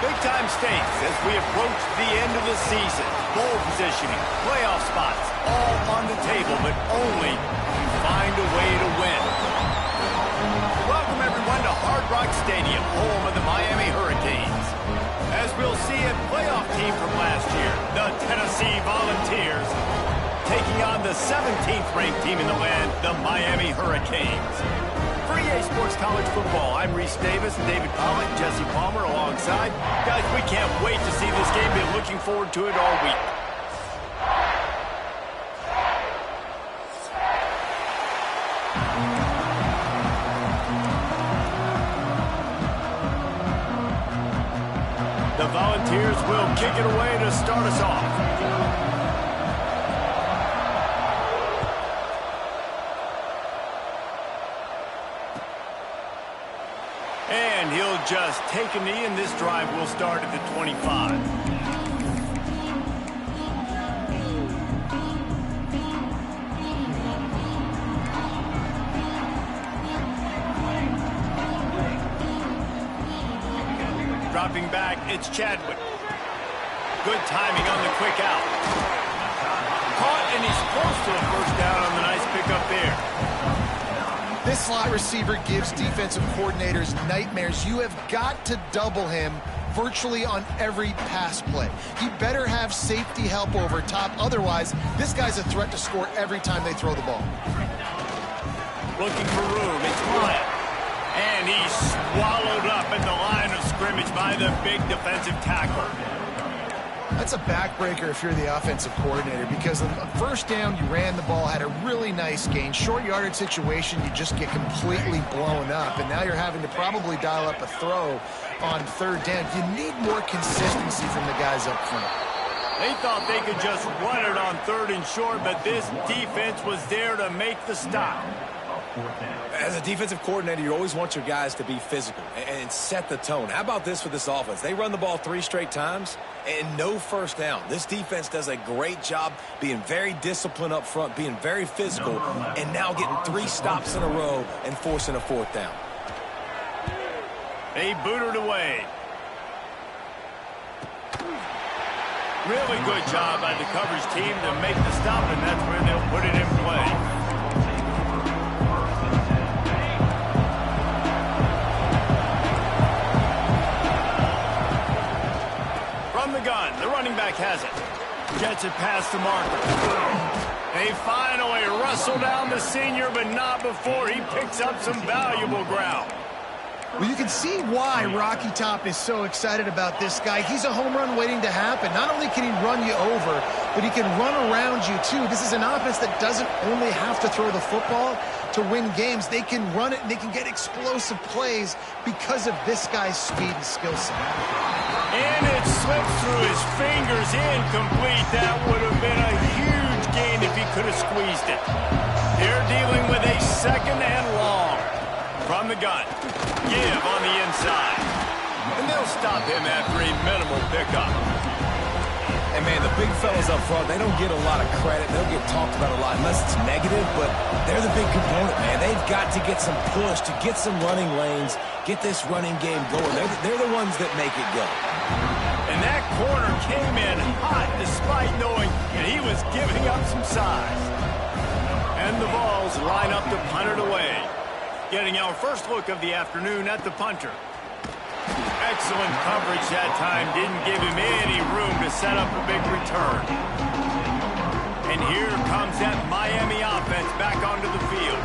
Big-time stakes as we approach the end of the season. Bowl positioning, playoff spots, all on the table, but only if you find a way to win. Welcome, everyone, to Hard Rock Stadium, home of the Miami Hurricanes. As we'll see a playoff team from last year, the Tennessee Volunteers, taking on the 17th ranked team in the land, the Miami Hurricanes. For EA Sports College Football, I'm Reese Davis, David Pollock, Jesse Palmer alongside. Guys, we can't wait to see this game. Been looking forward to it all week. The Volunteers will kick it away to start us off. And he'll just take a knee, and this drive will start at the 25. Dropping back, it's Chadwick. Good timing on the quick out. Caught, and he's close to a first down on the nice pickup there. This slot receiver gives defensive coordinators nightmares. You have got to double him virtually on every pass play. He better have safety help over top. Otherwise, this guy's a threat to score every time they throw the ball. Looking for room. It's Bryant. And he's swallowed up at the line of scrimmage by the big defensive tackle. That's a backbreaker if you're the offensive coordinator, because on the first down, you ran the ball, had a really nice gain. Short yardage situation, you just get completely blown up, and now you're having to probably dial up a throw on third down. You need more consistency from the guys up front. They thought they could just run it on third and short, but this defense was there to make the stop. As a defensive coordinator, you always want your guys to be physical and set the tone. How about this for this offense? They run the ball 3 straight times and no first down. This defense does a great job being very disciplined up front, being very physical, and now getting 3 stops in a row and forcing a 4th down. They booted away. Really good job by the coverage team to make the stop, and that's where they'll put it in play. The gun, the running back has it. Gets it past the marker. They finally wrestle down the senior, but not before he picks up some valuable ground. Well, you can see why Rocky Top is so excited about this guy. He's a home run waiting to happen. Not only can he run you over, but he can run around you too. This is an offense that doesn't only have to throw the football to win games. They can run it and they can get explosive plays because of this guy's speed and skill set. And it slips through his fingers, incomplete. That would have been a huge gain if he could have squeezed it. They're dealing with a 2nd and long. From the gun, give on the inside. And they'll stop him after a minimal pickup. And, man, the big fellas up front, they don't get a lot of credit. They don't get talked about a lot unless it's negative, but they're the big component, man. They've got to get some push, to get some running lanes, get this running game going. They're the ones that make it go. And that corner came in hot despite knowing that he was giving up some size. And the Vols line up to punt it away. Getting our first look of the afternoon at the punter. Excellent coverage that time. Didn't give him any room to set up a big return. And here comes that Miami offense back onto the field.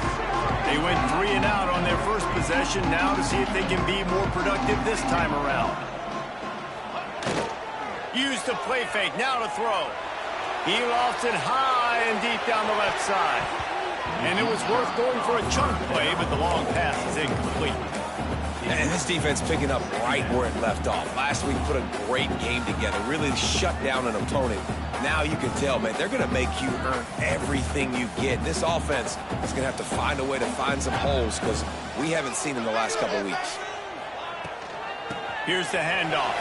They went 3 and out on their first possession. Now to see if they can be more productive this time around. Use the play fake. Now to throw. He lofts it high and deep down the left side. And it was worth going for a chunk play, but the long pass is incomplete. And this defense picking up right where it left off. Last week put a great game together, really shut down an opponent. Now you can tell, man, they're going to make you earn everything you get. This offense is going to have to find a way to find some holes because we haven't seen in the last couple of weeks. Here's the handoff.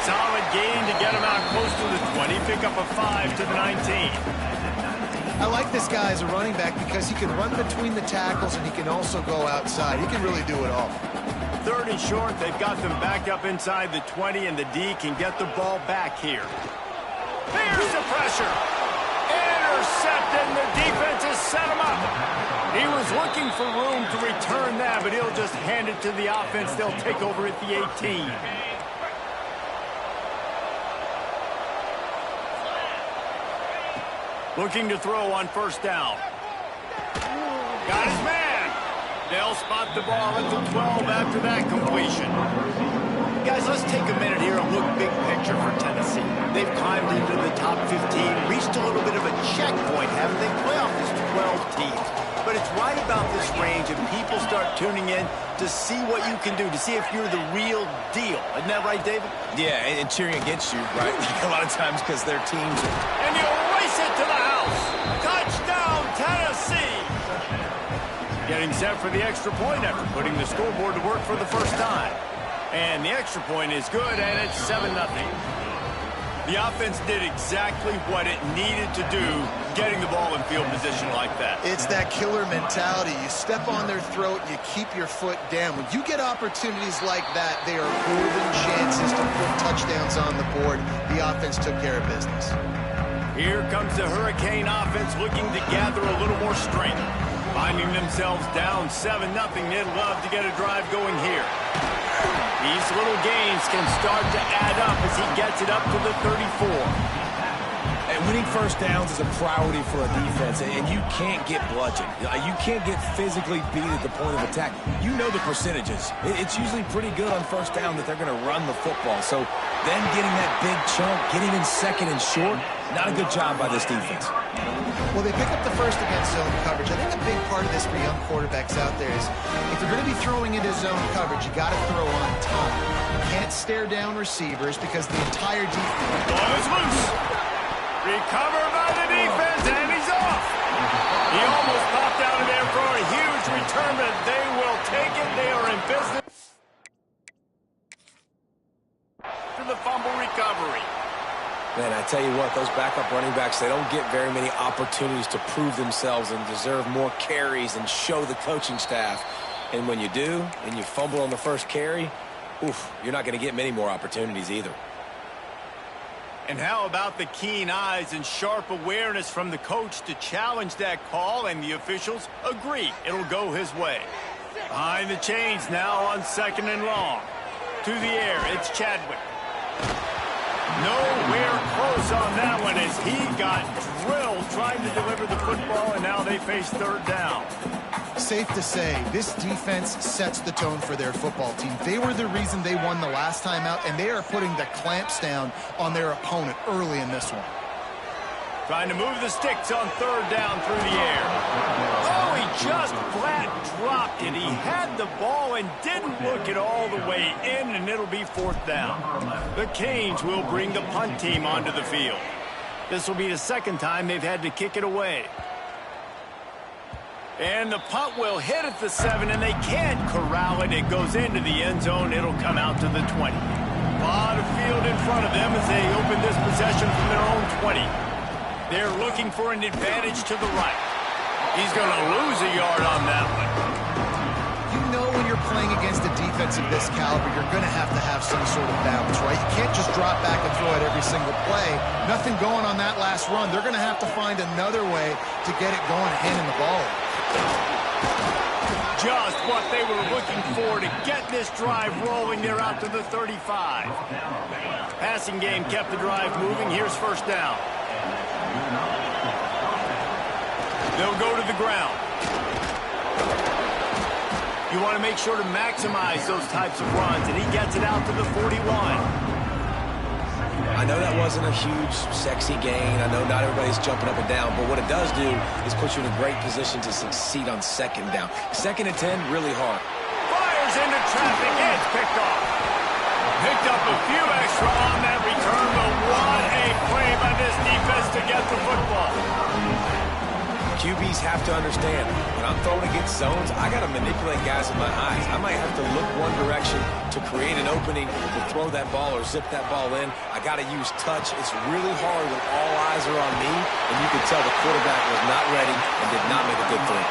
Solid gain to get him out close to the 20. Pick up a 5 to the 19. I like this guy as a running back because he can run between the tackles and he can also go outside. He can really do it all. 3rd and short. They've got them back up inside the 20, and the D can get the ball back here. Here's the pressure. Intercepted, and the defense has set him up. He was looking for room to return that, but he'll just hand it to the offense. They'll take over at the 18. Looking to throw on first down. Got his man. They'll spot the ball at the 12 after that completion. Guys, let's take a minute here and look big picture for Tennessee. They've climbed into the top 15, reached a little bit of a checkpoint, haven't they? Playoff is 12 teams. But it's right about this range, and people start tuning in to see what you can do, to see if you're the real deal. Isn't that right, David? Yeah, and cheering against you, right? A lot of times because their teams are... And you race it to the house. Touchdown, Tennessee! Getting set for the extra point after putting the scoreboard to work for the first time. And the extra point is good, and it's 7-0. The offense did exactly what it needed to do, getting the ball in field position like that. It's that killer mentality. You step on their throat, you keep your foot down. When you get opportunities like that, they are golden chances to put touchdowns on the board. The offense took care of business. Here comes the Hurricane offense looking to gather a little more strength. Finding themselves down 7-0, they'd love to get a drive going here. These little gains can start to add up as he gets it up to the 34. And winning first downs is a priority for a defense, and you can't get bludgeoned. You can't get physically beat at the point of attack. You know the percentages. It's usually pretty good on first down that they're going to run the football. So then getting that big chunk, getting in second and short, not a good job by this defense. Well, they pick up the first against zone coverage. I think a big part of this for young quarterbacks out there is if you're going to be throwing into zone coverage, you got to throw on top. You can't stare down receivers because the entire defense... Ball is loose. Recovered by the defense, and he's off. He almost popped out of there for a huge return, but they will take it. They are in business. To the fumble recovery. Man, I tell you what, those backup running backs, they don't get very many opportunities to prove themselves and deserve more carries and show the coaching staff. And when you do, and you fumble on the first carry, oof, you're not going to get many more opportunities either. And how about the keen eyes and sharp awareness from the coach to challenge that call, and the officials agree it'll go his way. Behind the chains now on 2nd and long. To the air, it's Chadwick. Nowhere close on that one as he got drilled trying to deliver the football, and now they face 3rd down. Safe to say, this defense sets the tone for their football team. They were the reason they won the last time out, and they are putting the clamps down on their opponent early in this one. Trying to move the sticks on 3rd down through the air. Oh, he just flat dropped it. He had the ball and didn't look it all the way in, and it'll be 4th down. The Canes will bring the punt team onto the field. This will be the 2nd time they've had to kick it away. And the punt will hit at the 7, and they can't corral it. It goes into the end zone. It'll come out to the 20. A lot of field in front of them as they open this possession from their own 20. They're looking for an advantage to the right. He's going to lose a yard on that one. You know when you're playing against a defense of this caliber, you're going to have some sort of balance, right? You can't just drop back and throw it every single play. Nothing going on that last run. They're going to have to find another way to get it going, handing the ball. Just what they were looking for to get this drive rolling. They're out to the 35. Passing game kept the drive moving. Here's 1st down. They'll go to the ground. You want to make sure to maximize those types of runs, and he gets it out to the 41. I know that wasn't a huge, sexy gain. I know not everybody's jumping up and down, but what it does do is put you in a great position to succeed on 2nd down. 2nd and 10, really hard. Fires into traffic, it's picked off. Picked up a few extra on that return, but what a play by this defense to get the football. QBs have to understand, when I'm throwing against zones, I got to manipulate guys with my eyes. I might have to look one direction to create an opening to throw that ball or zip that ball in. I got to use touch. It's really hard when all eyes are on me, and you can tell the quarterback was not ready and did not make a good throw.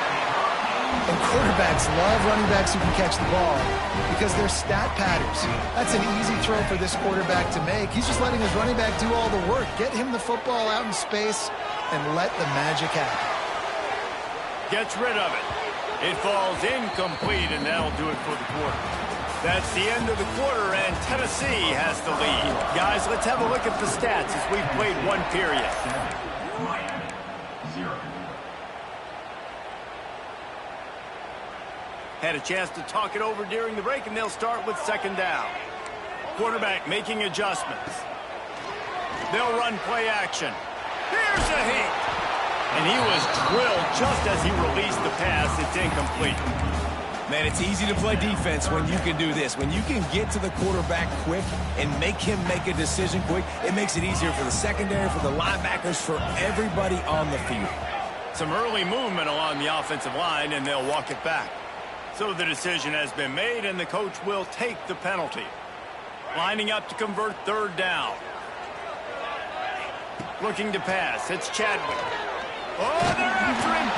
And quarterbacks love running backs who can catch the ball because they're stat patterns. That's an easy throw for this quarterback to make. He's just letting his running back do all the work. Get him the football out in space and let the magic happen. Gets rid of it. It falls incomplete, and that'll do it for the quarter. That's the end of the quarter, and Tennessee has the lead. Guys, let's have a look at the stats as we've played one period. Had a chance to talk it over during the break, and they'll start with second down. Quarterback making adjustments. They'll run play action. Here's a hit. And he was drilled just as he released the pass. It's incomplete. Man, it's easy to play defense when you can do this. When you can get to the quarterback quick and make him make a decision quick, it makes it easier for the secondary, for the linebackers, for everybody on the field. Some early movement along the offensive line, and they'll walk it back. So the decision has been made, and the coach will take the penalty. Lining up to convert third down. Looking to pass. It's Chadwick. Oh, they're after him.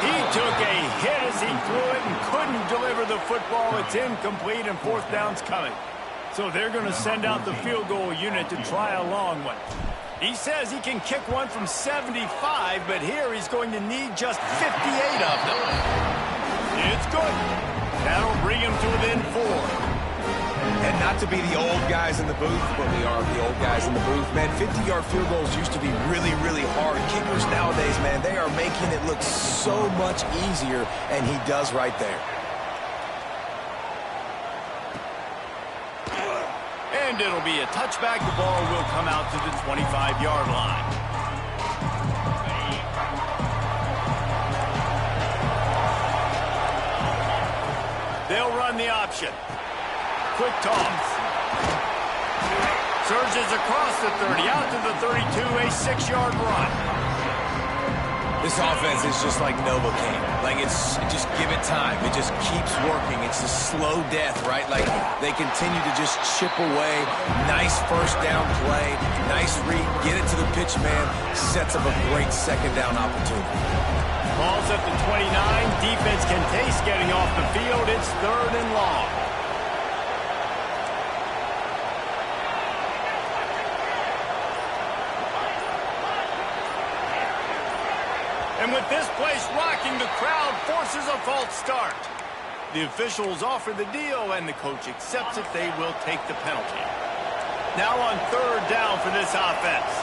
He took a hit as he threw it and couldn't deliver the football. It's incomplete, and fourth down's coming. So they're going to send out the field goal unit to try a long one. He says he can kick one from 75, but here he's going to need just 58 of them. It's good. That'll bring him to within 4. And not to be the old guys in the booth, but we are the old guys in the booth, man. 50-yard field goals used to be really, really hard. Kickers nowadays, man, they are making it look so much easier, and he does right there. And it'll be a touchback. The ball will come out to the 25-yard line. They'll run the option. Quick toss. Surges across the 30, out to the 32, a 6-yard run. This offense is just like Novocaine. Like, just give it time. It just keeps working. It's a slow death, right? Like, they continue to just chip away. Nice first down play. Nice read. Get it to the pitch man. Sets up a great second down opportunity. Ball's at the 29. Defense can taste getting off the field. It's third and long. And with this place rocking, the crowd forces a false start. The officials offer the deal, and the coach accepts it. They will take the penalty. Now on third down for this offense.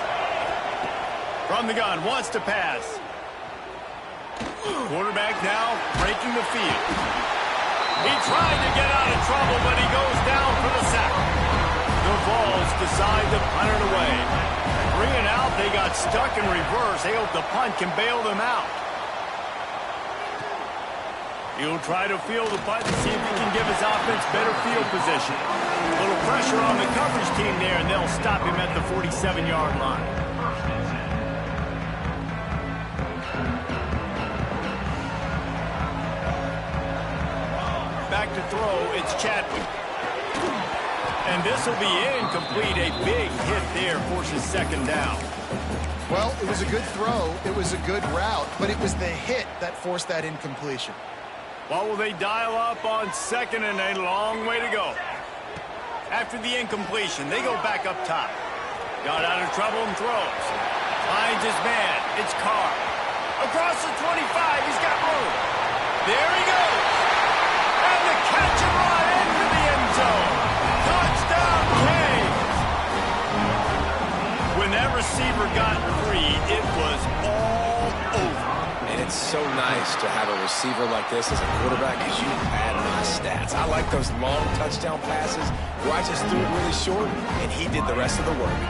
From the gun, wants to pass. Quarterback now breaking the field. He tried to get out of trouble, but he goes down for the sack. The Vols decide to punt it away. Bringing out, they got stuck in reverse. They hope the punt can bail them out. He'll try to field the punt and see if he can give his offense better field position. A little pressure on the coverage team there, and they'll stop him at the 47-yard line. Back to throw, it's Chadwick. And this will be incomplete. A big hit there forces second down. Well, it was a good throw. It was a good route, but it was the hit that forced that incompletion. Well, will they dial up on second, and a long way to go. After the incompletion, they go back up top. Got out of trouble and throws. Finds his man. It's Carr. Across the 25. He's got room. There he goes. And the catch and run into the end zone. Touchdown, Canes. When that receiver got free, it was all over. And it's so nice to have a receiver like this as a quarterback because you add my stats. I like those long touchdown passes where I just threw it really short, and he did the rest of the work.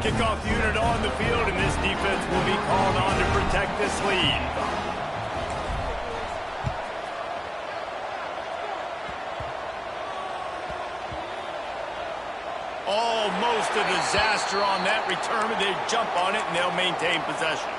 Kickoff unit on the field, and this defense will be called on to protect this lead. Almost a disaster on that return, but they jump on it, and they'll maintain possession.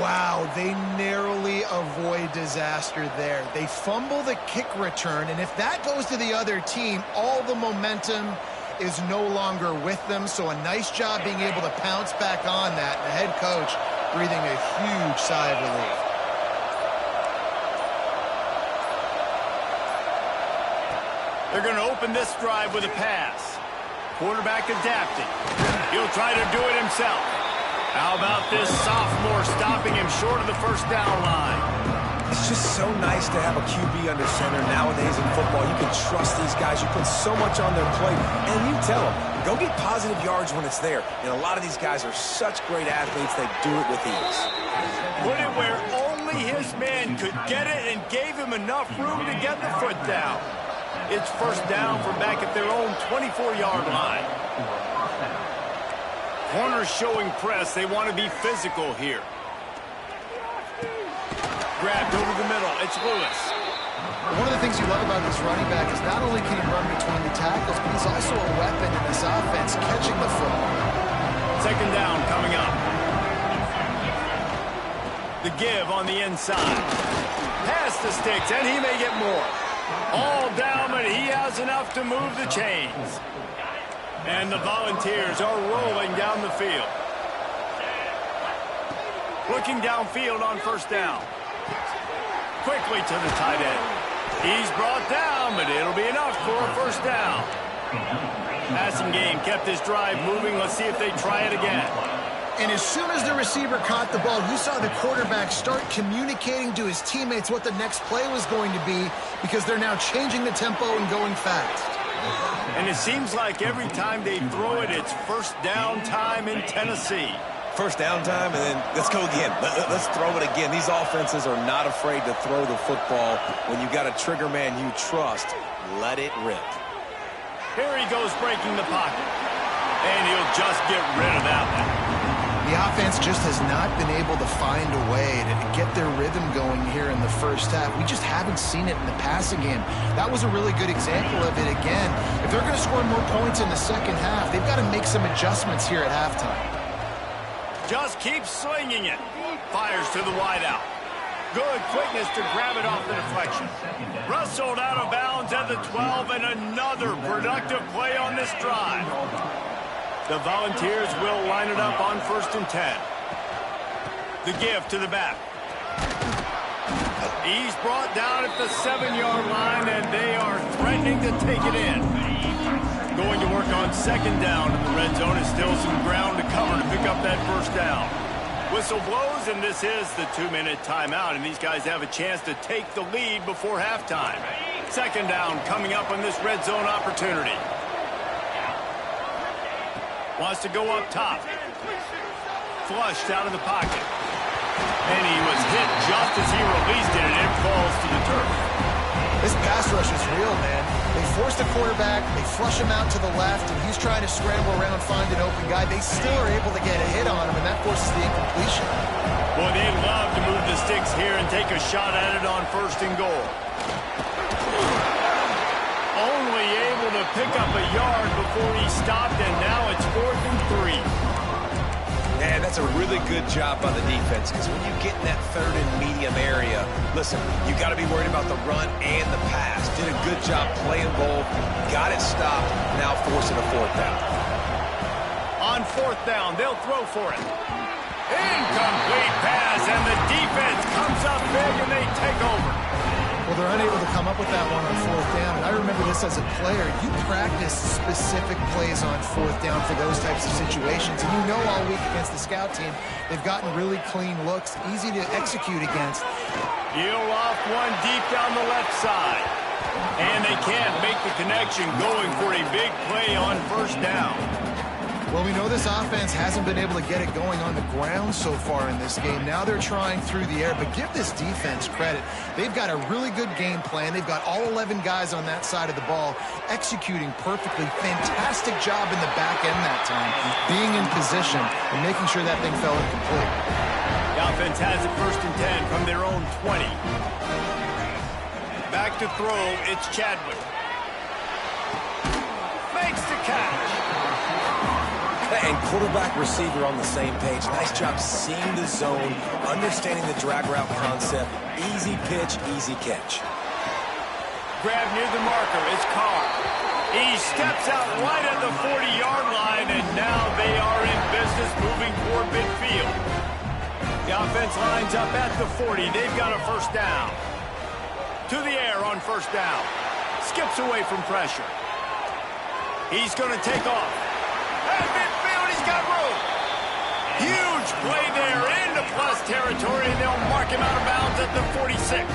Wow, they narrowly avoid disaster there. They fumble the kick return, and if that goes to the other team, all the momentum is no longer with them. So a nice job being able to pounce back on that. The head coach breathing a huge sigh of relief. They're going to open this drive with a pass. Quarterback adapting. He'll try to do it himself. How about this sophomore stopping him short of the first down line? It's just so nice to have a QB under center nowadays in football. You can trust these guys. You put so much on their plate, and you tell them, go get positive yards when it's there. And a lot of these guys are such great athletes, they do it with ease. Put it where only his man could get it and gave him enough room to get the foot down. It's first down from back at their own 24-yard line. Corners showing press. They want to be physical here. Grabbed over the middle. It's Lewis. One of the things you love about this running back is not only can he run between the tackles, but he's also a weapon in this offense, catching the football. Second down coming up. The give on the inside. Pass the sticks, and he may get more. All down, but he has enough to move the chains. And the Volunteers are rolling down the field. Looking downfield on first down. Quickly to the tight end. He's brought down, but it'll be enough for a first down. Passing game kept this drive moving. Let's see if they try it again. And as soon as the receiver caught the ball, you saw the quarterback start communicating to his teammates what the next play was going to be, because they're now changing the tempo and going fast. And it seems like every time they throw it, it's first down time in Tennessee. First down time, and then let's go again. Let's throw it again. These offenses are not afraid to throw the football. When you've got a trigger man you trust, let it rip. Here he goes breaking the pocket. And he'll just get rid of that one. The offense just has not been able to find a way to get their rhythm going here in the first half. We just haven't seen it in the passing game. That was a really good example of it again. If they're going to score more points in the second half, they've got to make some adjustments here at halftime. Just keeps swinging it. Fires to the wideout. Good quickness to grab it off the deflection. Wrestled out of bounds at the 12, and another productive play on this drive. The Volunteers will line it up on 1st and 10. The give to the back. He's brought down at the 7-yard line, and they are threatening to take it in. Going to work on second down in the red zone. Is still some ground to cover to pick up that first down. Whistle blows, and this is the 2-minute timeout, and these guys have a chance to take the lead before halftime. Second down coming up on this red zone opportunity. Wants to go up top. Flushed out of the pocket. And he was hit just as he released it, and it falls to the turf. This pass rush is real, man. They force the quarterback, they flush him out to the left, and he's trying to scramble around, find an open guy. They still are able to get a hit on him, and that forces the incompletion. Boy, they love to move the sticks here and take a shot at it on 1st and goal. Only able to pick up a yard before he stopped, and now it's 4th and 3. Man, that's a really good job by the defense, because when you get in that 3rd and medium area, listen, you got to be worried about the run and the pass. Did a good job playing both, got it stopped, now forcing a 4th down. On 4th down, they'll throw for it. Incomplete pass, and the defense comes up big, and they take over. Well, they're unable to come up with that one on 4th down. And I remember this as a player. You practice specific plays on 4th down for those types of situations. And you know all week against the scout team, they've gotten really clean looks, easy to execute against. Peel off one deep down the left side. And they can't make the connection, going for a big play on 1st down. Well, we know this offense hasn't been able to get it going on the ground so far in this game. Now they're trying through the air, but give this defense credit. They've got a really good game plan. They've got all 11 guys on that side of the ball executing perfectly. Fantastic job in the back end that time, being in position and making sure that thing fell incomplete. The offense has it 1st and 10 from their own 20. Back to throw, it's Chadwick. Makes the catch. And quarterback receiver on the same page. Nice job seeing the zone, understanding the drag route concept. Easy pitch, easy catch. Grab near the marker. It's Carr. He steps out right at the 40-yard line, and now they are in business moving toward midfield. The offense lines up at the 40. They've got a 1st down. To the air on 1st down. skips away from pressure. He's going to take off. At midfield, he's got room. Huge play there into plus territory, and they'll mark him out of bounds at the 46.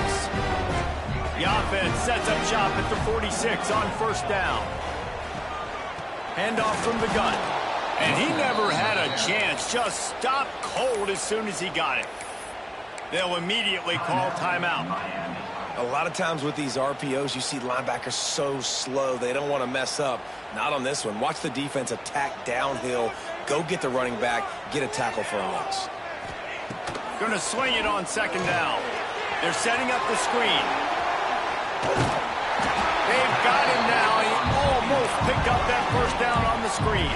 The offense sets up shop at the 46 on first down. Handoff from the gun. And he never had a chance. Just stopped cold as soon as he got it. They'll immediately call timeout. A lot of times with these RPOs, you see linebackers so slow, they don't want to mess up. Not on this one. Watch the defense attack downhill, go get the running back, get a tackle for a loss. Going to swing it on second down. They're setting up the screen. They've got him now. He almost picked up that first down on the screen.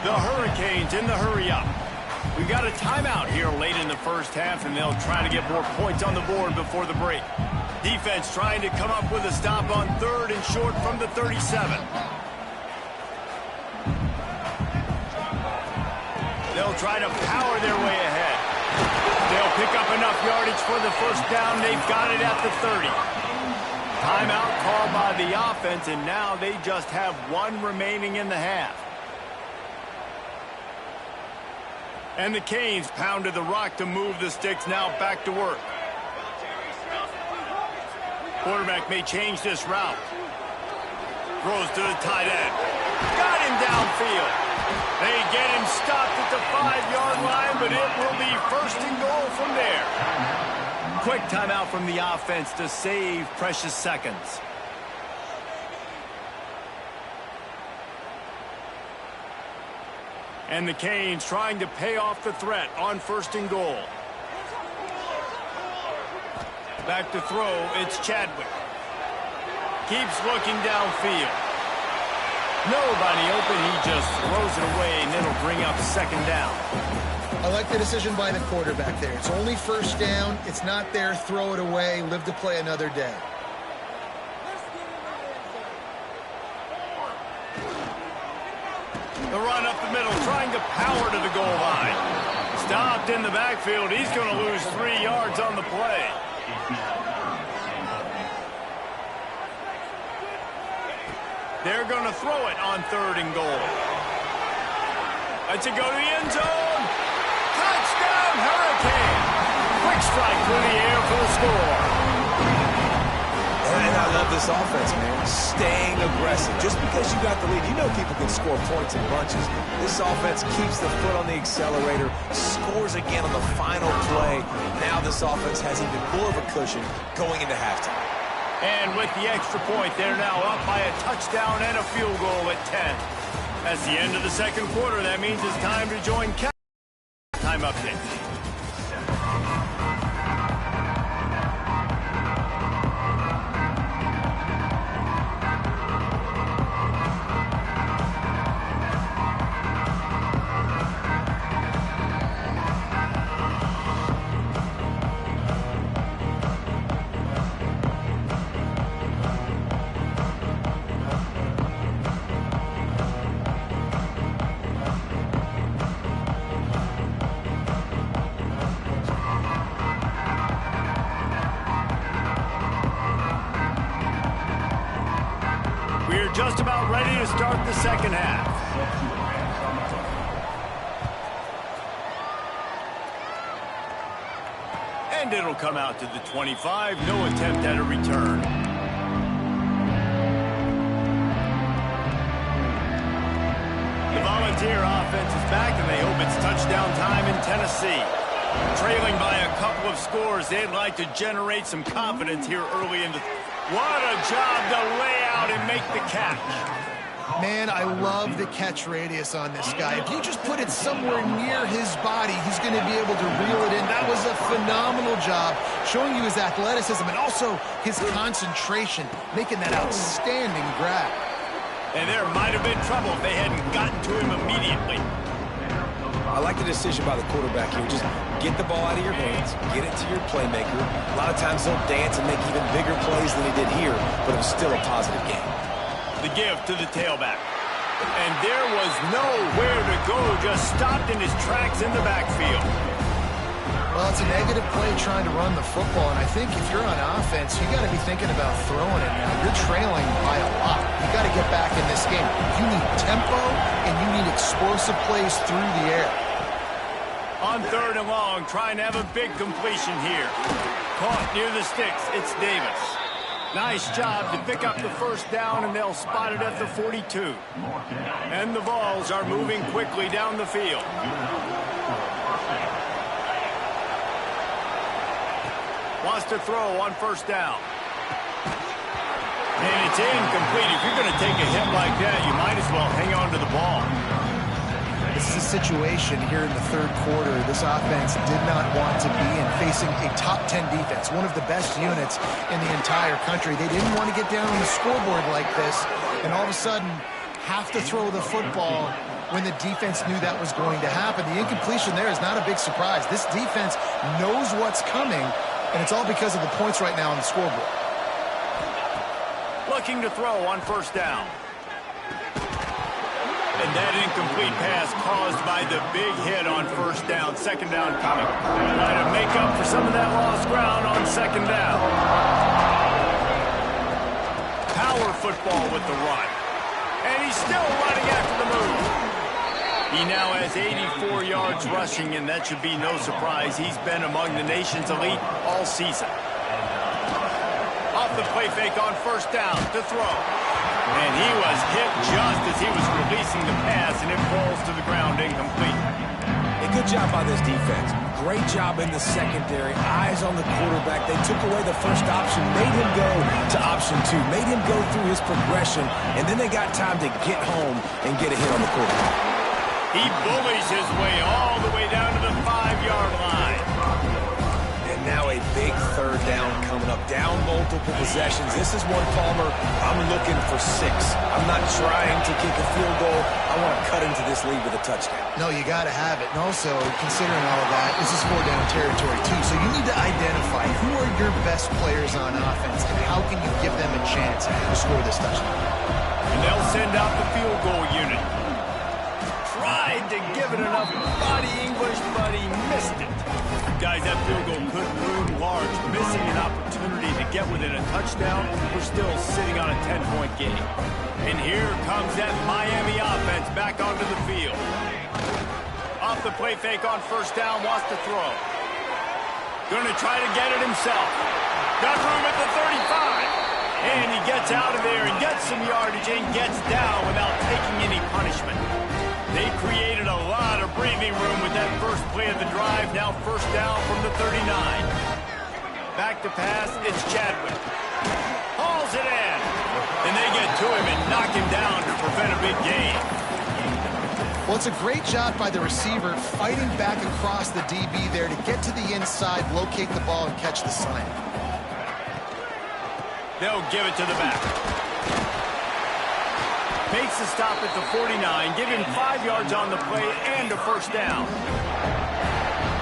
The Hurricanes in the hurry-up. We've got a timeout here late in the first half, and they'll try to get more points on the board before the break. Defense trying to come up with a stop on third and short from the 37. They'll try to power their way ahead. They'll pick up enough yardage for the first down. They've got it at the 30. Timeout called by the offense, and now they just have one remaining in the half. And the Canes pounded the rock to move the sticks, now back to work. Quarterback may change this route. Throws to the tight end. Got him downfield. They get him stopped at the 5-yard line, but it will be first and goal from there. Quick timeout from the offense to save precious seconds. And the Canes trying to pay off the threat on first and goal. Back to throw, it's Chadwick. Keeps looking downfield. Nobody open, he just throws it away, and it'll bring up second down. I like the decision by the quarterback there. It's only first down. It's not there. Throw it away. Live to play another day. The run up the middle, trying to power to the goal line. Stopped in the backfield. He's going to lose 3 yards on the play. They're going to throw it on third and goal. Let's it go to the end zone. Touchdown, Hurricane. Quick strike through the air for the score. And I love this offense, man. Staying aggressive. Just because you got the lead, you know people can score points in bunches. This offense keeps the foot on the accelerator, scores again on the final play. Now this offense has even more of a cushion going into halftime. And with the extra point, they're now up by a touchdown and a field goal at 10. That's the end of the second quarter. That means it's time to join time update. We're just about ready to start the second half. And it'll come out to the 25. No attempt at a return. The Volunteer offense is back, and they hope it's touchdown time in Tennessee. Trailing by a couple of scores, they'd like to generate some confidence here early in the... What a job to lay out and make the catch. Man, I love the catch radius on this guy. If you just put it somewhere near his body, he's going to be able to reel it in. That was a phenomenal job, showing you his athleticism and also his concentration, making that outstanding grab. And there might have been trouble if they hadn't gotten to him immediately. I like the decision by the quarterback here. Just get the ball out of your hands, get it to your playmaker. A lot of times he'll dance and make even bigger plays than he did here, but it was still a positive game. The give to the tailback. And there was nowhere to go, just stopped in his tracks in the backfield. Well, it's a negative play trying to run the football, and I think if you're on offense, you got to be thinking about throwing it now. You're trailing by a lot. You got to get back in this game. You need tempo, and you need explosive plays through the air. On 3rd and long, trying to have a big completion here. Caught near the sticks. It's Davis. Nice job to pick up the first down, and they'll spot it at the 42. And the Vols are moving quickly down the field. Wants to throw on 1st down. And it's incomplete. If you're going to take a hit like that, you might as well hang on to the ball. This is a situation here in the 3rd quarter this offense did not want to be in, facing a top 10 defense, one of the best units in the entire country. They didn't want to get down on the scoreboard like this, and all of a sudden have to throw the football when the defense knew that was going to happen. The incompletion there is not a big surprise. This defense knows what's coming, and it's all because of the points right now on the scoreboard. Looking to throw on 1st down. And that incomplete pass caused by the big hit on 1st down. 2nd down coming. Trying to make up for some of that lost ground on 2nd down. Power football with the run. And he's still running after the move. He now has 84 yards rushing, and that should be no surprise. He's been among the nation's elite all season. Off the play fake on 1st down to throw. And he was hit just as he was releasing the pass, and it falls to the ground incomplete. A good job by this defense. Great job in the secondary. Eyes on the quarterback. They took away the first option, made him go to option 2, made him go through his progression, and then they got time to get home and get a hit on the quarterback. He bullies his way all the way down to the 5-yard line. And now a big 3rd down coming up. Down multiple possessions. This is one, Palmer, I'm looking for 6. I'm not trying to kick a field goal. I want to cut into this lead with a touchdown. No, you got to have it. And also, considering all of that, this is 4-down territory too. So you need to identify who are your best players on offense and how can you give them a chance to score this touchdown. And they'll send out the field goal unit. Tried to give it enough body English, but he missed it. Guys, that field goal could loom large. Missing an opportunity to get within a touchdown. We're still sitting on a 10-point game. And here comes that Miami offense back onto the field. Off the play fake on 1st down, wants to throw. Going to try to get it himself. Got room at the 35. And he gets out of there and gets some yardage and gets down without taking any punishment. They created a lot of breathing room with that first play of the drive. Now 1st down from the 39. Back to pass, it's Chadwick. Hauls it in. And they get to him and knock him down to prevent a big gain. Well, it's a great job by the receiver fighting back across the DB there to get to the inside, locate the ball, and catch the slant. They'll give it to the back. Makes the stop at the 49. Give him 5 yards on the play and a 1st down.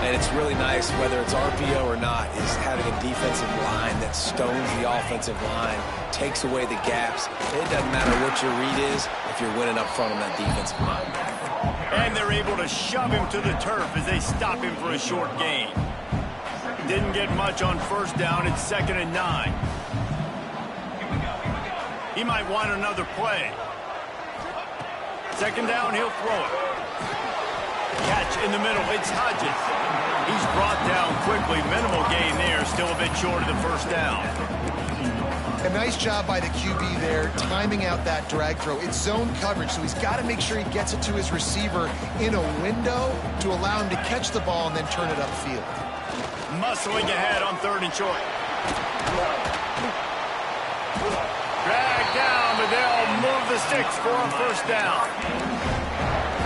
And it's really nice, whether it's RPO or not, is having a defensive line that stones the offensive line, takes away the gaps. It doesn't matter what your read is if you're winning up front on that defensive line. And they're able to shove him to the turf as they stop him for a short gain. Didn't get much on 1st down. It's 2nd and 9. He might want another play. 2nd down, he'll throw it. Catch in the middle, it's Hodges. He's brought down quickly. Minimal gain there, still a bit short of the 1st down. A nice job by the QB there, timing out that drag throw. It's zone coverage, so he's got to make sure he gets it to his receiver in a window to allow him to catch the ball and then turn it upfield. Muscling ahead on 3rd and short. Drag down, but they'll move the sticks for a 1st down.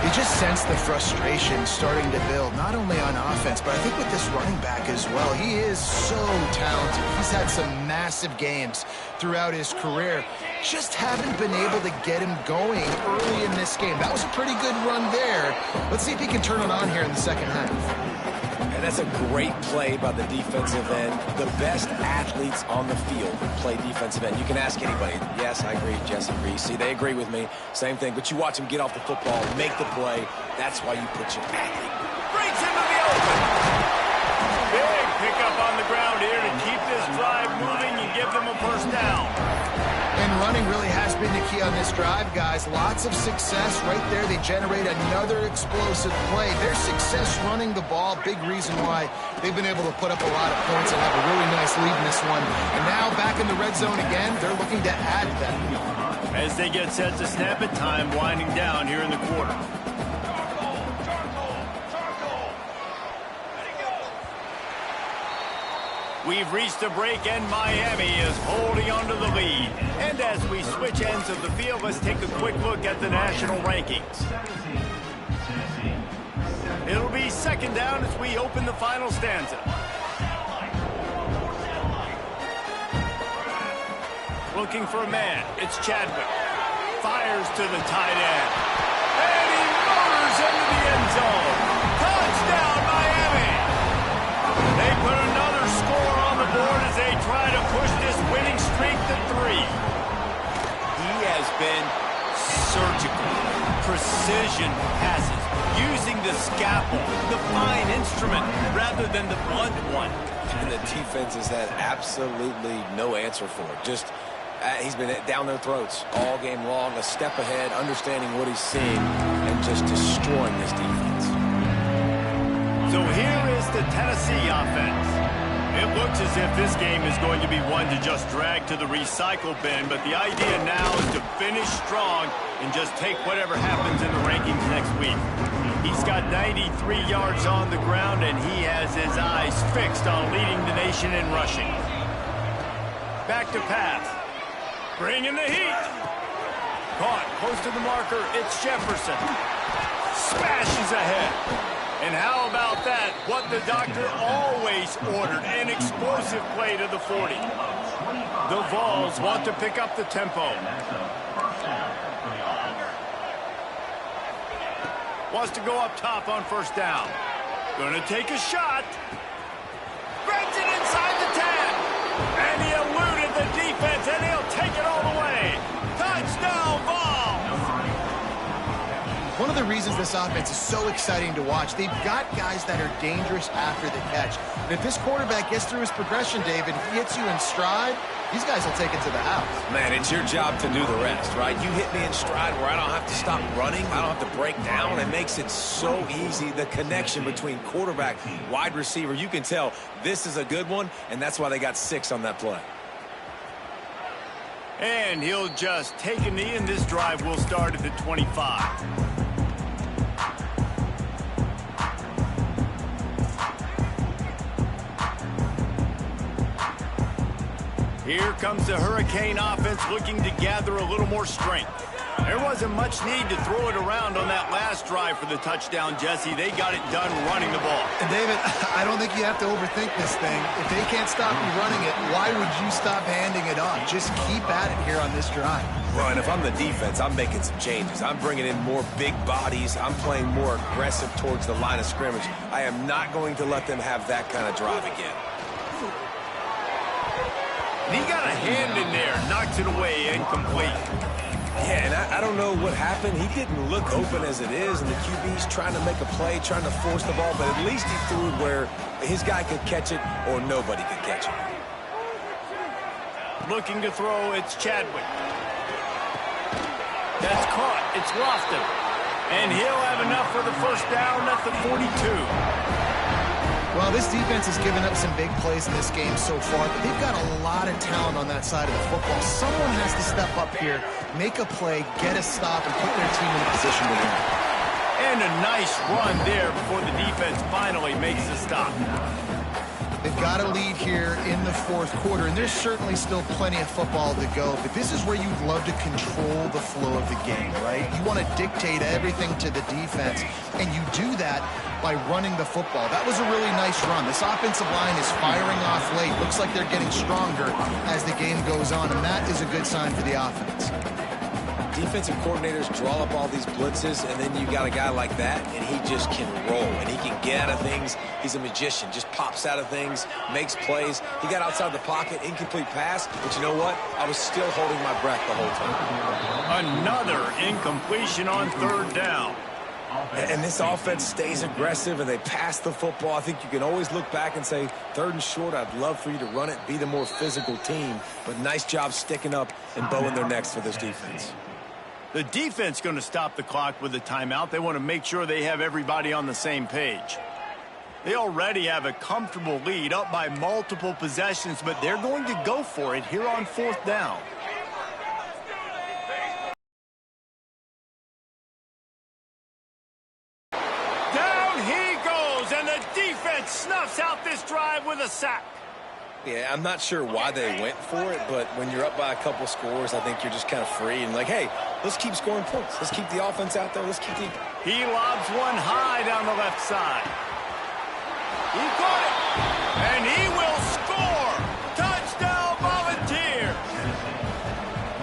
You just sense the frustration starting to build, not only on offense, but I think with this running back as well. He is so talented. He's had some massive games throughout his career. Just haven't been able to get him going early in this game. That was a pretty good run there. Let's see if he can turn it on here in the 2nd half. And that's a great play by the defensive end. The best athletes on the field play defensive end. You can ask anybody. Yes, I agree. Jesse agrees. See, they agree with me. Same thing. But you watch them get off the football, make the play. That's why you put your athlete. Breaks into the open. first down. And running really has been the key on this drive, guys. Lots of success right there. They generate another explosive play. Their success running the ball, big reason why they've been able to put up a lot of points and have a really nice lead in this one. And now back in the red zone again, they're looking to add that. As they get set to snap it, time winding down here in the quarter. We've reached a break, and Miami is holding on to the lead. And as we switch ends of the field, let's take a quick look at the national rankings. It'll be second down as we open the final stanza. Looking for a man. It's Chadwick. Fires to the tight end. And he motors into the end zone. Touchdown, Miami! They put another score on the board as they try to push this winning streak to 3. He has been surgical. Precision passes. Using the scalpel, the fine instrument, rather than the blunt one. And the defense has had absolutely no answer for it. Just, he's been down their throats all game long, a step ahead, understanding what he's seeing, and just destroying this defense. So here is the Tennessee offense. It looks as if this game is going to be one to just drag to the recycle bin, but the idea now is to finish strong and just take whatever happens in the rankings next week. He's got 93 yards on the ground, and he has his eyes fixed on leading the nation in rushing. Back to pass. Bringing the heat. Caught close to the marker. It's Jefferson. Smashes ahead. And how about that? What the doctor always ordered, an explosive play to the 40. The Vols want to pick up the tempo. Wants to go up top on first down. Going to take a shot. Spreads it inside the 10. And he eluded the defense, and he'll take it all the way. Touchdown, Vols! One of the reasons this offense is so exciting to watch, they've got guys that are dangerous after the catch. And if this quarterback gets through his progression, David, if he hits you in stride, these guys will take it to the house. Man, it's your job to do the rest, right? You hit me in stride where I don't have to stop running. I don't have to break down. It makes it so easy. The connection between quarterback, wide receiver, you can tell this is a good one, and that's why they got 6 on that play. And he'll just take a knee, and this drive will start at the 25. Here comes the Hurricane offense looking to gather a little more strength. There wasn't much need to throw it around on that last drive for the touchdown, Jesse. They got it done running the ball. And David, I don't think you have to overthink this thing. If they can't stop you running it, why would you stop handing it off? Just keep at it here on this drive. Well, and if I'm the defense, I'm making some changes. I'm bringing in more big bodies. I'm playing more aggressive towards the line of scrimmage. I am not going to let them have that kind of drive again. And he got a hand in there, knocks it away, incomplete. Yeah, and I don't know what happened. He didn't look open as it is, and the QB's trying to make a play, trying to force the ball, but at least he threw it where his guy could catch it or nobody could catch it. Looking to throw, it's Chadwick. That's caught. It's Lofton. And he'll have enough for the first down at the 42. Well, this defense has given up some big plays in this game so far, but they've got a lot of talent on that side of the football. Someone has to step up here, make a play, get a stop, and put their team in a position to win. And a nice run there before the defense finally makes the stop. They've got a lead here in the fourth quarter, and there's certainly still plenty of football to go, but this is where you'd love to control the flow of the game, right? You want to dictate everything to the defense, and you do that by running the football. That was a really nice run. This offensive line is firing off late. Looks like they're getting stronger as the game goes on, and that is a good sign for the offense. Defensive coordinators draw up all these blitzes, and then you got a guy like that, and he just can roll, and he can get out of things. He's a magician, just pops out of things, makes plays. He got outside the pocket, incomplete pass, but you know what? I was still holding my breath the whole time. Another incompletion on third down. And this offense stays aggressive and they pass the football. I think you can always look back and say, 3rd and short, I'd love for you to run it, be the more physical team. But nice job sticking up and bowing their necks for this defense. The defense going to stop the clock with a timeout. They want to make sure they have everybody on the same page. They already have a comfortable lead up by multiple possessions, but they're going to go for it here on 4th down. Snuffs out this drive with a sack. Yeah, I'm not sure why they went for it, but when you're up by a couple scores, I think you're just kind of free and like, hey, let's keep scoring points. Let's keep the offense out there. Let's keep the... He lobs one high down the left side. He caught it, and he will score. Touchdown, Volunteer.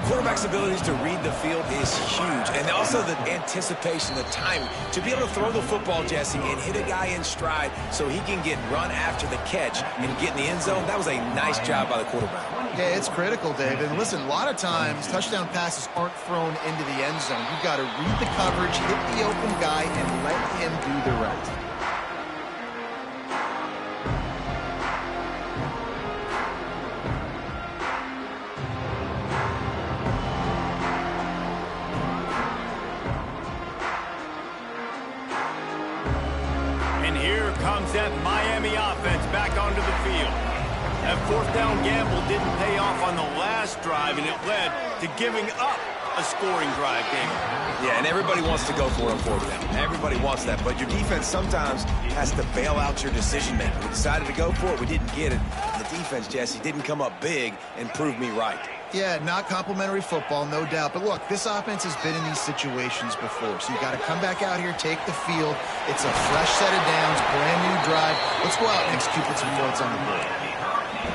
Quarterback's abilities to read the field is huge, and also the anticipation, the timing. To be able to throw the football, Jesse, and hit a guy in stride so he can get run after the catch and get in the end zone, that was a nice job by the quarterback. Yeah, it's critical, David. And listen, a lot of times, touchdown passes aren't thrown into the end zone. You've got to read the coverage, hit the open guy, and let him do the rest. That Miami offense back onto the field. That 4th down gamble didn't pay off on the last drive, and it led to giving up a scoring drive, David. Yeah, and everybody wants to go for it on 4th down. Everybody wants that, but your defense sometimes has to bail out your decision making. We decided to go for it. We didn't get it. And the defense, Jesse, didn't come up big and prove me right. Yeah, not complimentary football, no doubt. But look, this offense has been in these situations before. So you got to come back out here, take the field. It's a fresh set of downs, brand new drive. Let's go out and execute with some points on the board.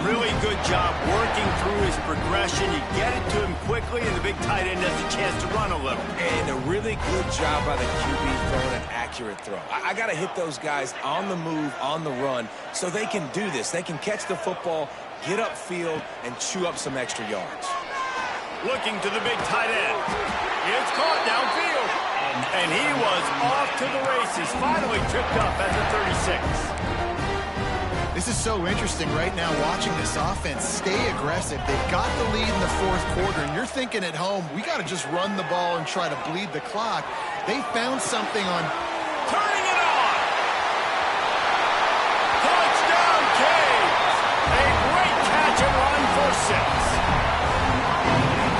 Really good job working through his progression. You get it to him quickly, and the big tight end has a chance to run a little. And a really good job by the QB throwing an accurate throw. I got to hit those guys on the move, on the run, so they can do this. They can catch the football, get upfield, and chew up some extra yards. Looking to the big tight end. It's caught downfield. And he was off to the races. Finally tripped up at the 36. This is so interesting right now watching this offense stay aggressive. They've got the lead in the 4th quarter, and you're thinking at home, we got to just run the ball and try to bleed the clock. They found something on... Turning it on! Touchdown, Caves! A great catch and run for 6.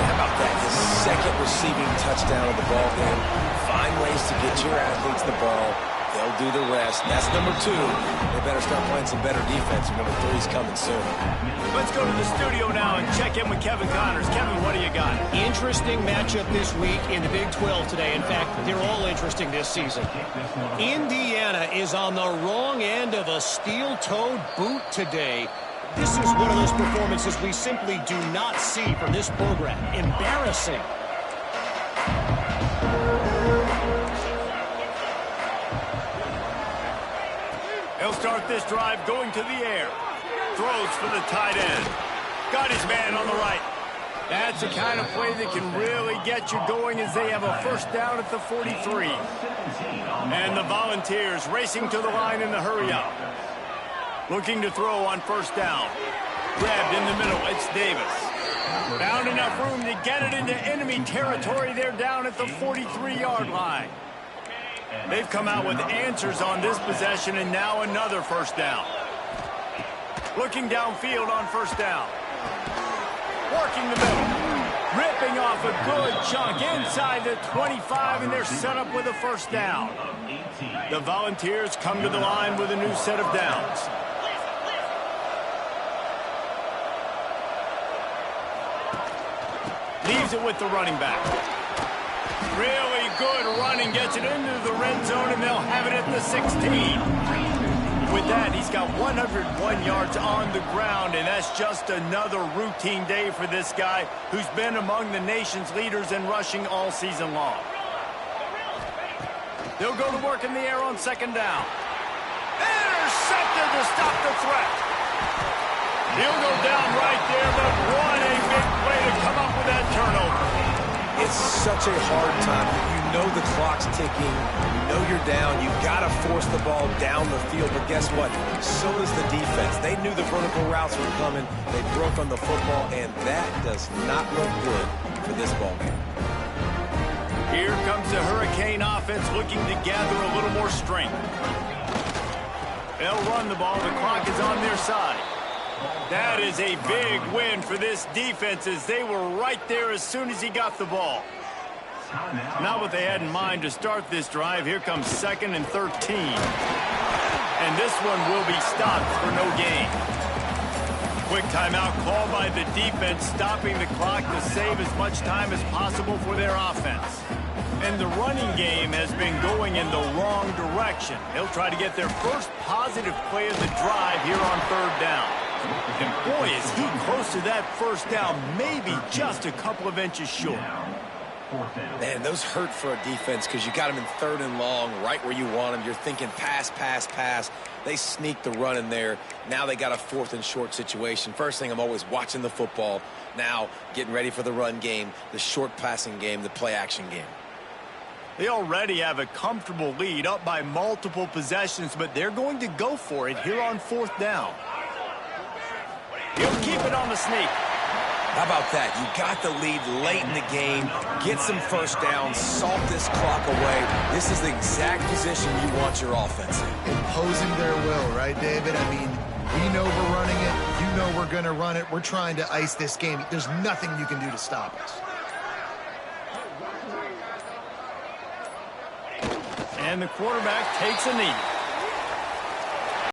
How about that? The 2nd receiving touchdown of the ball game. Find ways to get your athletes the ball. They'll do the rest. That's number 2. They better start playing some better defense. Number 3's coming soon. Let's go to the studio now and check in with Kevin Connors. Kevin, what do you got? Interesting matchup this week in the Big 12 today. In fact, they're all interesting this season. Indiana is on the wrong end of a steel-toed boot today. This is one of those performances we simply do not see from this program. Embarrassing. He'll start this drive going to the air. Throws for the tight end. Got his man on the right. That's the kind of play that can really get you going as they have a 1st down at the 43. And the Volunteers racing to the line in the hurry up. Looking to throw on 1st down. Grabbed in the middle. It's Davis. Found enough room to get it into enemy territory. They're down at the 43-yard line. They've come out with answers on this possession, and now another 1st down. Looking downfield on 1st down. Working the middle. Ripping off a good chunk inside the 25, and they're set up with a 1st down. The Volunteers come to the line with a new set of downs. Leaves it with the running back. Really good running, gets it into the red zone, and they'll have it at the 16. With that, he's got 101 yards on the ground, and that's just another routine day for this guy who's been among the nation's leaders in rushing all season long. They'll go to work in the air on 2nd down. Intercepted to stop the threat. He'll go down right there, but what a big play to come up with that turnover. It's It's such a hard time. You know the clock's ticking. You know you're down. You got to force the ball down the field. But guess what? So does the defense. They knew the vertical routes were coming. They broke on the football, and that does not look good for this ball game. Here comes the Hurricane offense looking to gather a little more strength. They'll run the ball. The clock is on their side. That is a big win for this defense as they were right there as soon as he got the ball. Not what they had in mind to start this drive. Here comes 2nd and 13. And this one will be stopped for no gain. Quick timeout called by the defense, stopping the clock to save as much time as possible for their offense. And the running game has been going in the wrong direction. They'll try to get their first positive play of the drive here on 3rd down. And boy, is he close to that first down, maybe just a couple of inches short. Man, those hurt for a defense because you got them in 3rd and long, right where you want them. You're thinking pass, pass, pass. They sneak the run in there. Now they got a 4th and short situation. First thing, I'm always watching the football. Now getting ready for the run game, the short passing game, the play action game. They already have a comfortable lead up by multiple possessions, but they're going to go for it here on 4th down. He'll keep it on the sneak. How about that? You got the lead late in the game. Get some first downs. Salt this clock away. This is the exact position you want your offense in. Imposing their will, right, David? I mean, we know we're running it. You know we're going to run it. We're trying to ice this game. There's nothing you can do to stop us. And the quarterback takes a knee.